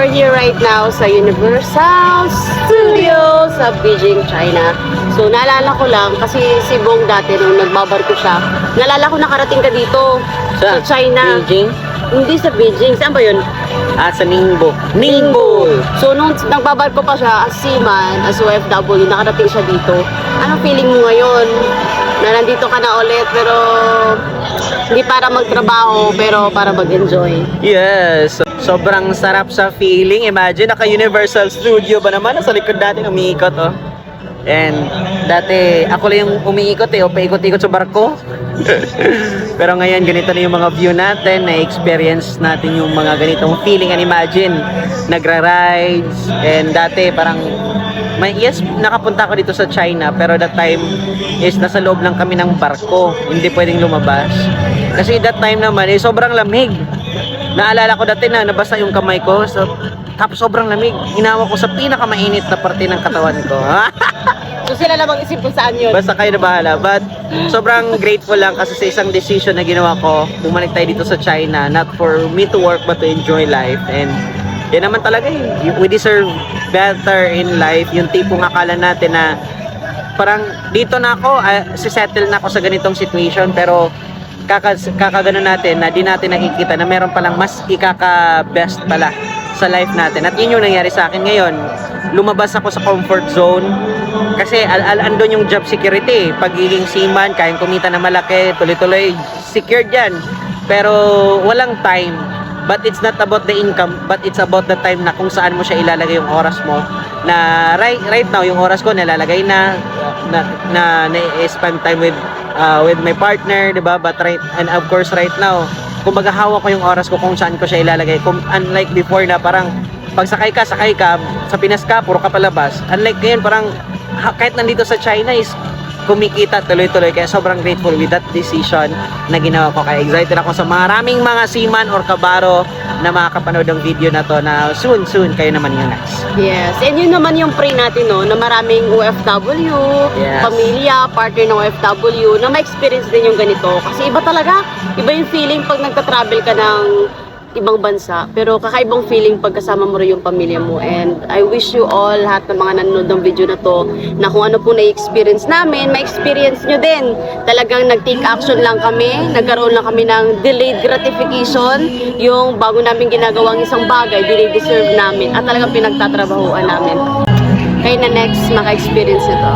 we're here right now sa Universal Studios sa Beijing, China. So, naalala ko lang, kasi si Bong dati nung nagbabarko siya, naalala ko nakarating ka dito sa China. Beijing? Hindi sa Beijing. Saan ba yun? Sa Ningbo. Ningbo! So, nung nagbabarko pa siya as seaman, as OFW, nakarating siya dito. Anong feeling mo ngayon? Na nandito ka na ulit, pero hindi para magtrabaho, pero para mag-enjoy. Yes! Sobrang sarap sa feeling. Imagine, naka-Universal Studio ba naman? Nasa likod natin, umiikot, oh. And dati, ako lang yung umiikot o paikot-ikot sa barko. Pero ngayon, ganito na yung mga view natin, na-experience natin yung mga ganitong feeling. And imagine, nagra-rides. And dati, parang, yes, nakapunta ako dito sa China, pero that time is nasa loob lang kami ng barko. Hindi pwedeng lumabas. Kasi that time naman, sobrang lamig. Naalala ko dati na nabasa yung kamay ko, so, tapos sobrang lamig. Hinawa ko sa pinakamainit na parte ng katawan ko. So, sila na mag-isip kung saan yun. Basta kayo na bahala. But sobrang grateful lang kasi sa isang decision na ginawa ko, bumalik tayo dito sa China, not for me to work but to enjoy life. And yan naman talaga we deserve better in life. Yung tipong akala natin na parang dito na ako, settle na ako sa ganitong situation, pero kakagano natin na di natin nakikita na meron palang mas ikaka-best pala sa life natin. At yun yung nangyari sa akin ngayon. Lumabas ako sa comfort zone kasi andun yung job security. Pagiging seaman, kayang kumita na malaki, tuloy-tuloy, secured yan. Pero walang time. But it's not about the income, but it's about the time na kung saan mo siya ilalagay yung oras mo. Na right now, yung oras ko nilalagay na spend time with my partner, 'di ba? But and of course right now, kumbaga hawak ko yung oras ko kung saan ko siya ilalagay. Unlike before na parang pag sakay ka, sa Pinas ka, puro ka palabas. Unlike ngayon, parang kahit nandito sa China is kumikita tuloy-tuloy. Kaya sobrang grateful with that decision na ginawa ko. Kaya excited ako sa maraming mga seaman or kabaro na makakapanood ng video na to na soon kayo naman yung next. Yes, and yun naman yung pray natin, no, na maraming OFW, Yes. pamilya, partner ng OFW, na ma-experience din yung ganito. Kasi iba talaga, iba yung feeling pag nagta-travel ka ng ibang bansa, pero kakaibang feeling pag kasama mo rin yung pamilya mo. And I wish you all, lahat ng mga nanonood ng video na to, na kung ano po na-experience namin, ma-experience nyo din. Talagang nag-take action lang kami, nagkaroon lang kami ng delayed gratification, yung bago namin ginagawang isang bagay, deserve namin, at talagang pinagtatrabahuan namin. Kaya na next, maka-experience ito.